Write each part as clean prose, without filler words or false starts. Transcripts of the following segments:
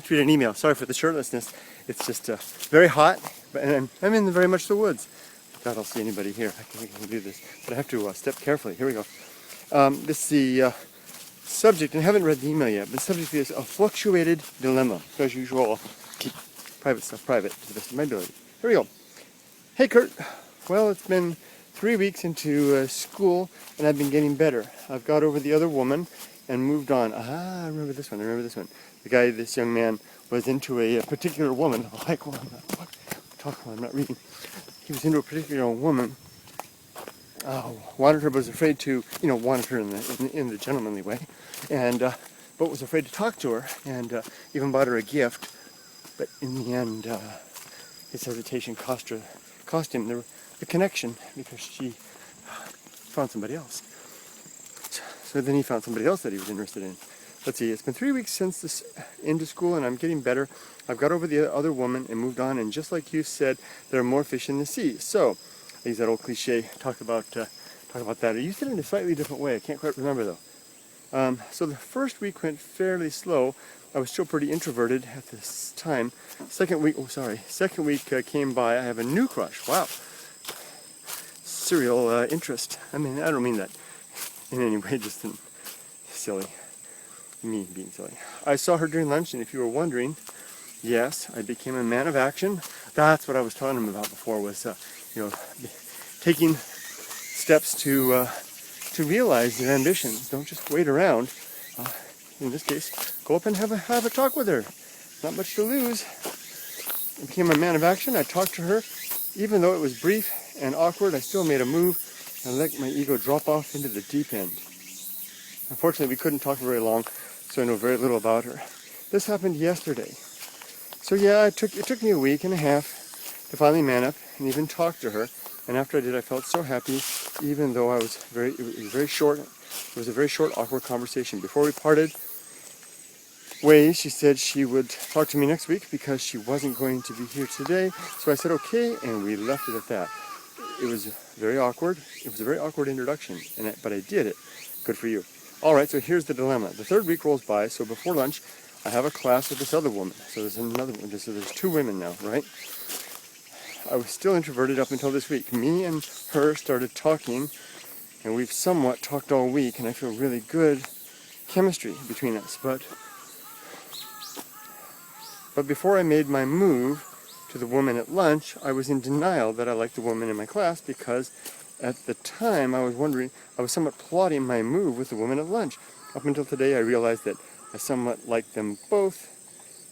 tweeted an email. Sorry for the shirtlessness. It's just very hot, and I'm in very much the woods. I doubt I'll see anybody here. I can do this, but I have to step carefully. Here we go. This is the subject, and I haven't read the email yet, but the subject is a fluctuated dilemma. As usual, I'll keep private stuff private to the best of my ability. Here we go. Hey Kurt, well, it's been 3 weeks into school, and I've been getting better. I've got over the other woman and moved on. I remember this one. This young man was into a particular woman. I'm not reading. He was into a particular woman. Wanted her, but was afraid to, wanted her in the gentlemanly way, and but was afraid to talk to her, and even bought her a gift. But in the end, his hesitation cost him the connection, because she found somebody else. So then he found somebody else that he was interested in. Let's see, it's been 3 weeks since this into school, and I'm getting better. I've got over the other woman and moved on, and just like you said, there are more fish in the sea. So I use that old cliche, talk about that. I used it in a slightly different way. I can't quite remember though. So the first week went fairly slow. I was still pretty introverted at this time. Second week came by. I have a new crush. Wow. Serial interest. I mean, I don't mean that in any way, just in silly. Me being silly. I saw her during lunch, and if you were wondering, yes, I became a man of action. That's what I was telling him about before, was taking steps to realize your ambitions. Don't just wait around. In this case, go up and have a talk with her. Not much to lose. I became a man of action. I talked to her. Even though it was brief and awkward, I still made a move and let my ego drop off into the deep end. Unfortunately, we couldn't talk very long, so I know very little about her. This happened yesterday. So yeah, it took me a week and a half to finally man up and even talk to her. And after I did, I felt so happy, even though it was very short. It was a very short, awkward conversation. Before we parted ways, she said she would talk to me next week because she wasn't going to be here today. So I said okay, and we left it at that. It was very awkward. It was a very awkward introduction, but I did it. Good for you. All right, so here's the dilemma. The third week rolls by, so before lunch, I have a class with this other woman. So there's another one. So there's two women now, right? I was still introverted up until this week. Me and her started talking, and we've somewhat talked all week, and I feel really good chemistry between us. But before I made my move to the woman at lunch, I was in denial that I liked the woman in my class, because at the time I was somewhat plotting my move with the woman at lunch. Up until today, I realized that I somewhat liked them both.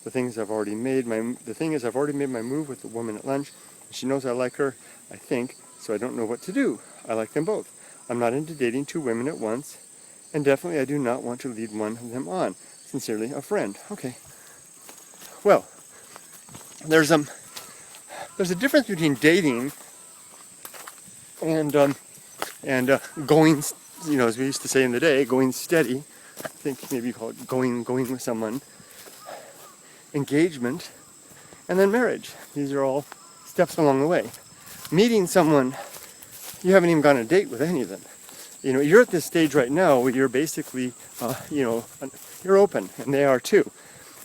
The thing is, I've already made my move with the woman at lunch. She knows I like her, I think, so I don't know what to do. I like them both. I'm not into dating two women at once, and definitely I do not want to lead one of them on. Sincerely, a friend. Okay. Well, there's a difference between dating and going, as we used to say in the day, going steady. I think maybe you call it going with someone. Engagement, and then marriage. These are all steps along the way. Meeting someone, you haven't even gone on a date with any of them. You're at this stage right now where you're basically, you're open, and they are too.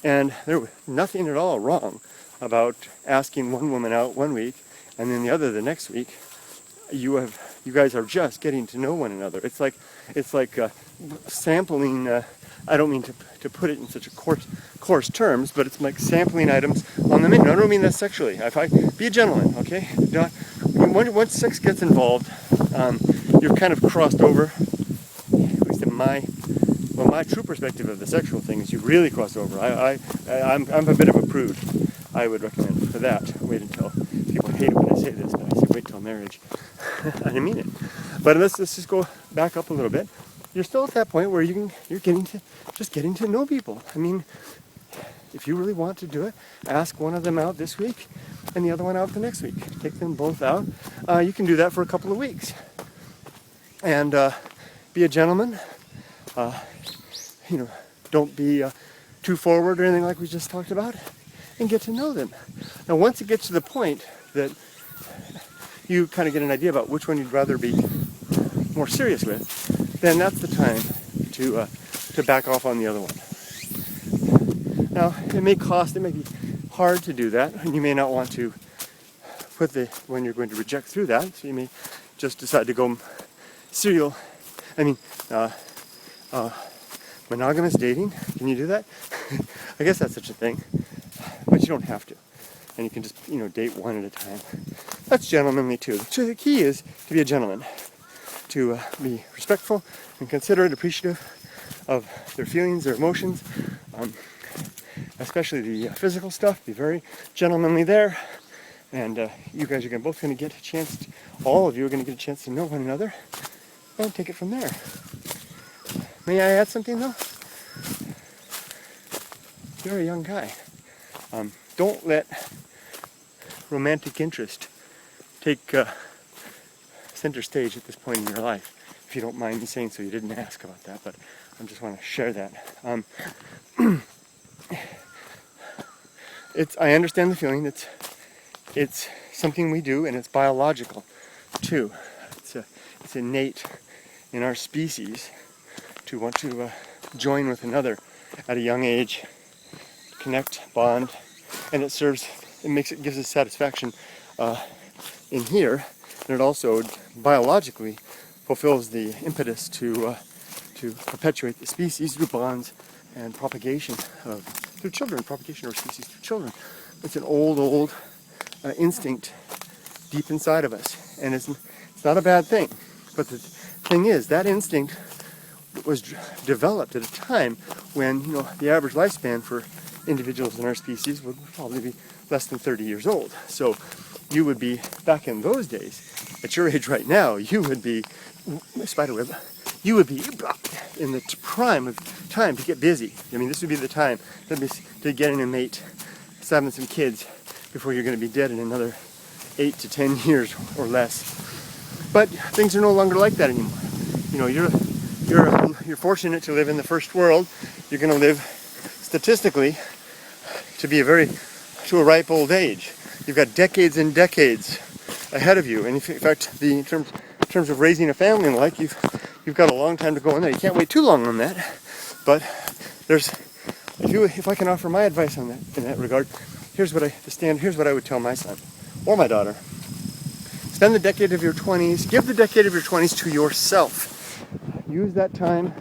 And there was nothing at all wrong about asking one woman out one week, and then the other the next week. You guys are just getting to know one another. It's like sampling. I don't mean to put it in such a coarse terms, but it's like sampling items on the menu. I don't mean that sexually. Be a gentleman, okay? Once sex gets involved, you've kind of crossed over. At least in my true perspective of the sexual thing is you really cross over. I'm a bit of a prude. I would recommend for that. Wait until people hate it when I say this, but I say wait till marriage. I mean it. But let's just go back up a little bit. You're still at that point where you're getting to know people. I mean, if you really want to do it, ask one of them out this week and the other one out the next week. Take them both out. You can do that for a couple of weeks. And be a gentleman. Don't be too forward or anything like we just talked about. And get to know them. Now, once it gets to the point that you kind of get an idea about which one you'd rather be more serious with, then that's the time to back off on the other one. Now, it may be hard to do that, and you may not want to put when you're going to reject through that, so you may just decide to go monogamous dating. Can you do that? I guess that's such a thing, but you don't have to. And you can just, date one at a time. That's gentlemanly too. So the key is to be a gentleman, to be respectful and considerate, appreciative of their feelings, their emotions, especially the physical stuff. Be very gentlemanly there. And you guys are both going to get a chance, all of you are going to get a chance to know one another and take it from there. May I add something though? You're a young guy. Don't let romantic interest take center stage at this point in your life. If you don't mind me saying so, you didn't ask about that, but I just want to share that. I understand the feeling. It's something we do, and it's biological too. It's innate in our species to want to join with another at a young age, connect, bond, and gives us satisfaction in here, and it also biologically fulfills the impetus to perpetuate the species through bonds and propagation through children, propagation of our species through children. It's an old instinct deep inside of us, and it's not a bad thing. But the thing is, that instinct was developed at a time when the average lifespan for individuals in our species would probably be less than 30 years old. So you would be, back in those days, at your age right now, you would be in the prime of time to get busy. This would be the time to get in a mate, having some kids, before you're going to be dead in another 8 to 10 years or less. But things are no longer like that anymore. You're fortunate to live in the first world. You're going to live statistically to a ripe old age. You've got decades and decades ahead of you, and in fact, in terms of raising a family and you've got a long time to go in there. You can't wait too long on that. But if I can offer my advice in that regard, here's what I would tell my son or my daughter. Spend the decade of your 20s, give the decade of your 20s to yourself. Use that time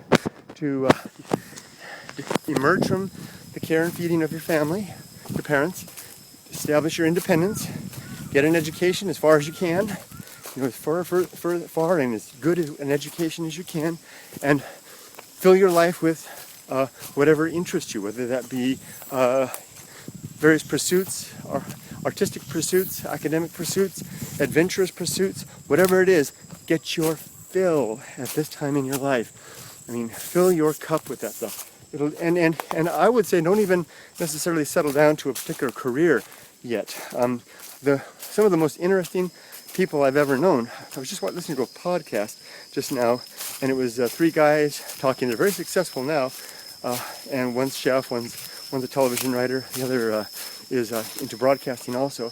to emerge from the care and feeding of your family, your parents, establish your independence, get an education as far as you can, as far and as good an education as you can, and fill your life with whatever interests you, whether that be various pursuits, or artistic pursuits, academic pursuits, adventurous pursuits, whatever it is. Get your fill at this time in your life. Fill your cup with that stuff. And I would say don't even necessarily settle down to a particular career yet. Some of the most interesting people I've ever known. I was just listening to a podcast just now, and it was 3 guys talking. They're very successful now, and one's chef, one's a television writer, the other is into broadcasting also.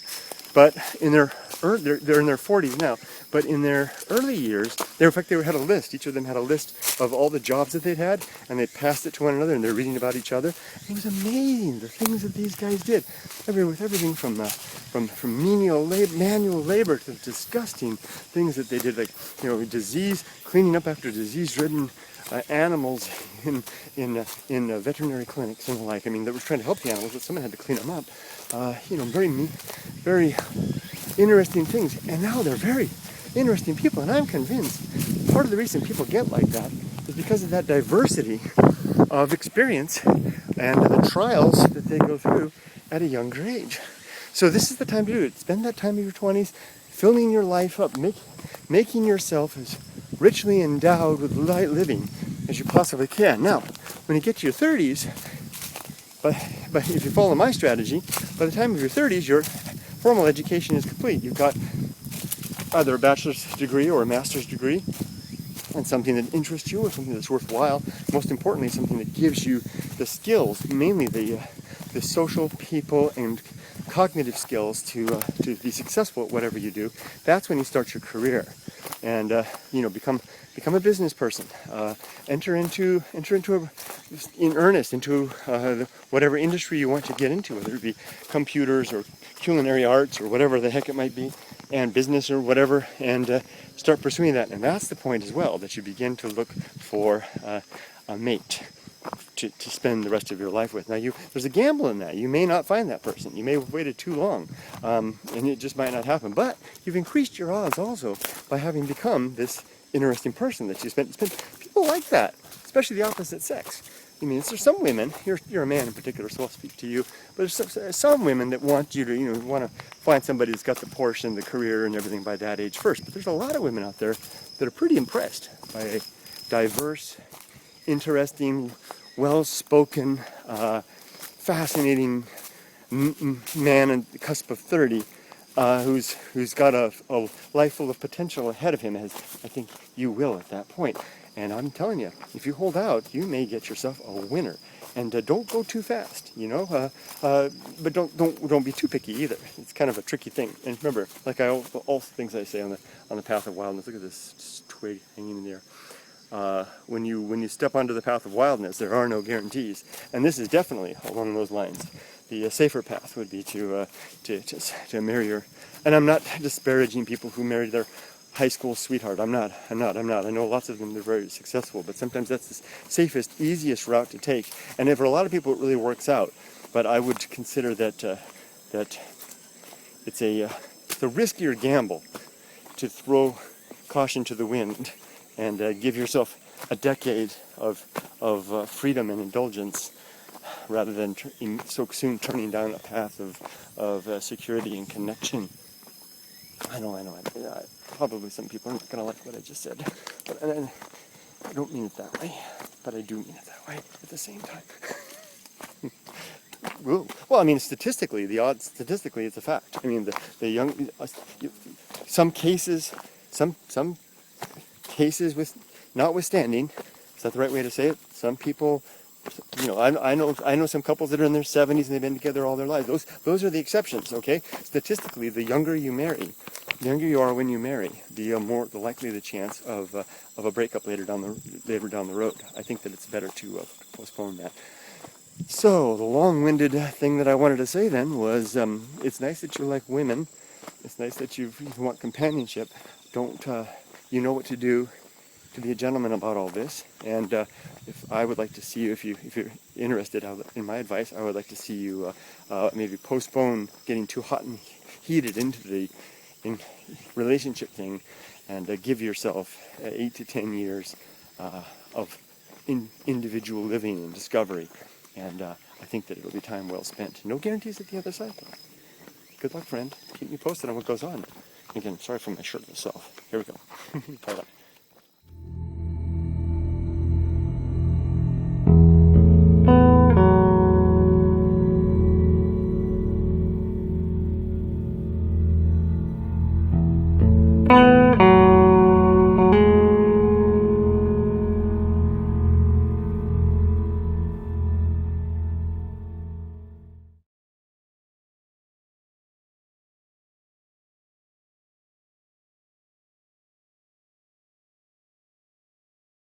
But they're in their 40s now. But in their early years, they had a list. Each of them had a list of all the jobs that they'd had, and they passed it to one another, and they're reading about each other. It was amazing the things that these guys did. With everything from manual labor to disgusting things that they did, like cleaning up after disease-ridden animals in veterinary clinics and the like. That was trying to help the animals, but someone had to clean them up. Very interesting things, and now they're very interesting people, and I'm convinced part of the reason people get like that is because of that diversity of experience and the trials that they go through at a younger age. So this is the time to do it. Spend that time of your 20s filling your life up, making yourself as richly endowed with light living as you possibly can. Now, when you get to your 30s, but if you follow my strategy, by the time of your 30s, your formal education is complete. You've got either a bachelor's degree or a master's degree, and something that interests you or something that's worthwhile. Most importantly, something that gives you the skills, mainly the social, people, and cognitive skills to be successful at whatever you do, that's when you start your career, and become a business person. Enter into in earnest into whatever industry you want to get into, whether it be computers or culinary arts or whatever the heck it might be, and business or whatever, and start pursuing that. And that's the point as well, that you begin to look for a mate to spend the rest of your life with. Now, there's a gamble in that. You may not find that person. You may have waited too long, and it just might not happen. But you've increased your odds also by having become this interesting person that you spent. People like that, especially the opposite sex. I mean, there's some women. You're a man in particular, so I'll speak to you. But there's some women that want you to, want to find somebody that's got the Porsche and the career and everything by that age first. But there's a lot of women out there that are pretty impressed by a diverse, interesting, well-spoken, fascinating man on the cusp of 30, who's got a life full of potential ahead of him, as I think you will at that point. And I'm telling you, if you hold out, you may get yourself a winner. And don't go too fast, but don't be too picky either. It's kind of a tricky thing. And remember, like all things I say on the path of wildness. Look at this twig hanging in the air. When you step onto the path of wildness, there are no guarantees, and this is definitely along those lines. The safer path would be to marry your, and I'm not disparaging people who marry their high school sweetheart. I'm not. I know lots of them are very successful, but sometimes that's the safest, easiest route to take. And for a lot of people, it really works out. But I would consider that it's a riskier gamble to throw caution to the wind and give yourself a decade of freedom and indulgence, rather than so soon turning down a path of security and connection. I know. Probably some people are not going to like what I just said, but I don't mean it that way. But I do mean it that way at the same time. Well, I mean, statistically, it's a fact. I mean, the young, some cases with notwithstanding, is that the right way to say it? Some people, I know some couples that are in their 70s and they've been together all their lives. Those are the exceptions, okay? Statistically, the younger you marry, the younger you are when you marry, the likely the chance of a breakup later down the road. I think that it's better to postpone that. So the long-winded thing that I wanted to say then was, it's nice that you like women. It's nice that you want companionship. Don't you know what to do to be a gentleman about all this. And if I would like to see you, if you're interested in my advice, I would like to see you maybe postpone getting too hot and heated into the relationship thing, and give yourself 8 to 10 years of individual living and discovery. And I think that it'll be time well spent. No guarantees at the other side, though. Good luck, friend. Keep me posted on what goes on. Again, sorry for my shirtless self. Here we go. Bye-bye.